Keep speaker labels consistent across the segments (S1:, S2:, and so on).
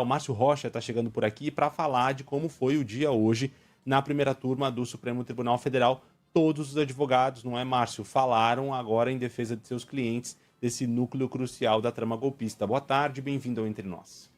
S1: O Márcio Rocha está chegando por aqui para falar de como foi o dia hoje na primeira turma do Supremo Tribunal Federal. Todos os advogados, não é, Márcio, falaram agora em defesa de seus clientes desse núcleo crucial da trama golpista. Boa tarde, bem-vindo ao Entre Nós.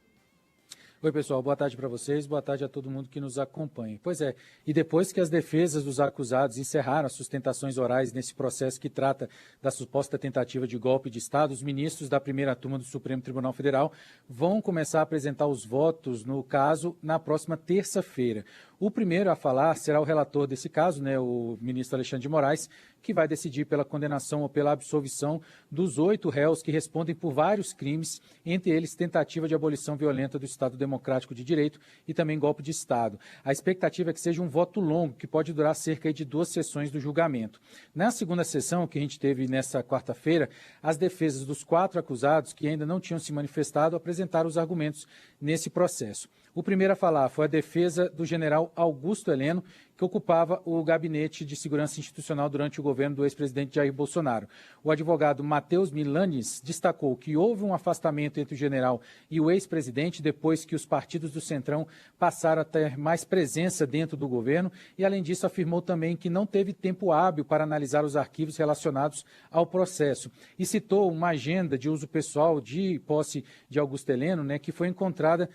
S2: Oi, pessoal, boa tarde para vocês, boa tarde a todo mundo que nos acompanha. Pois é, e depois que as defesas dos acusados encerraram as sustentações orais nesse processo que trata da suposta tentativa de golpe de Estado, os ministros da primeira turma do Supremo Tribunal Federal vão começar a apresentar os votos no caso na próxima terça-feira. O primeiro a falar será o relator desse caso, o ministro Alexandre de Moraes, que vai decidir pela condenação ou pela absolvição dos 8 réus que respondem por vários crimes, entre eles tentativa de abolição violenta do Estado Democrático de Direito e também golpe de Estado. A expectativa é que seja um voto longo, que pode durar cerca de 2 sessões do julgamento. Na segunda sessão, que a gente teve nessa quarta-feira, as defesas dos 4 acusados, que ainda não tinham se manifestado, apresentaram os argumentos nesse processo. O primeiro a falar foi a defesa do general Augusto Heleno, que ocupava o Gabinete de Segurança Institucional durante o governo do ex-presidente Jair Bolsonaro. O advogado Matheus Milanes destacou que houve um afastamento entre o general e o ex-presidente depois que os partidos do Centrão passaram a ter mais presença dentro do governo e, além disso, afirmou também que não teve tempo hábil para analisar os arquivos relacionados ao processo e citou uma agenda de uso pessoal de posse de Augusto Heleno, que foi encontrada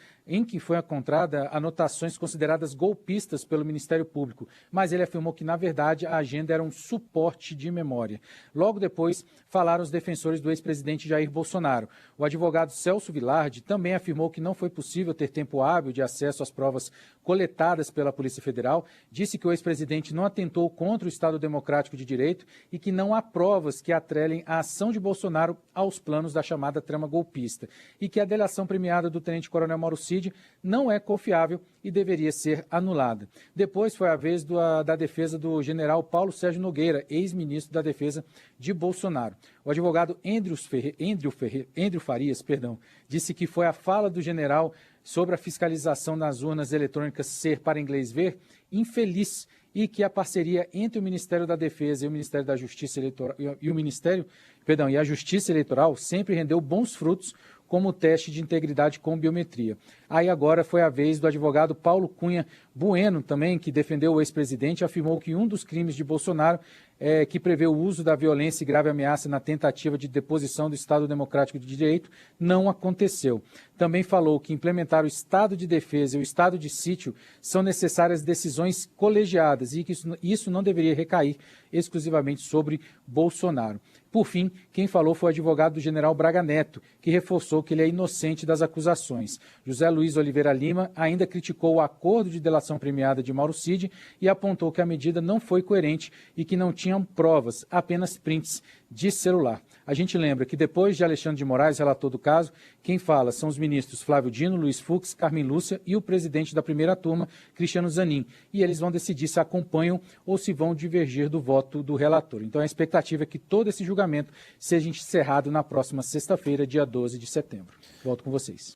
S2: anotações consideradas golpistas pelo Ministério Público, mas ele afirmou que, na verdade, a agenda era um suporte de memória. Logo depois, falaram os defensores do ex-presidente Jair Bolsonaro. O advogado Celso Vilardi também afirmou que não foi possível ter tempo hábil de acesso às provas coletadas pela Polícia Federal, disse que o ex-presidente não atentou contra o Estado Democrático de Direito e que não há provas que atrelem a ação de Bolsonaro aos planos da chamada trama golpista e que a delação premiada do tenente-coronel Mauro Cid não é confiável e deveria ser anulada. Depois foi a vez da defesa do general Paulo Sérgio Nogueira, ex-ministro da Defesa de Bolsonaro. O advogado Endrio Farias, disse que foi a fala do general sobre a fiscalização nas urnas eletrônicas ser para inglês ver infeliz e que a parceria entre o Ministério da Defesa e o Ministério da Justiça Eleitoral e a Justiça Eleitoral sempre rendeu bons frutos, como o teste de integridade com biometria. Aí agora foi a vez do advogado Paulo Cunha Bueno, também, que defendeu o ex-presidente, afirmou que um dos crimes de Bolsonaro, que prevê o uso da violência e grave ameaça na tentativa de deposição do Estado Democrático de Direito, não aconteceu. Também falou que implementar o Estado de Defesa e o Estado de Sítio são necessárias decisões colegiadas e que isso não deveria recair exclusivamente sobre Bolsonaro. Por fim, quem falou foi o advogado do general Braga Neto, que reforçou que ele é inocente das acusações. José Luiz Oliveira Lima ainda criticou o acordo de delação premiada de Mauro Cid e apontou que a medida não foi coerente e que não tinham provas, apenas prints de celular. A gente lembra que depois de Alexandre de Moraes, relator do caso, quem fala são os ministros Flávio Dino, Luiz Fux, Carmen Lúcia e o presidente da primeira turma, Cristiano Zanin. E eles vão decidir se acompanham ou se vão divergir do voto do relator. Então a expectativa é que todo esse julgamento seja encerrado na próxima sexta-feira, dia 12 de setembro. Volto com vocês.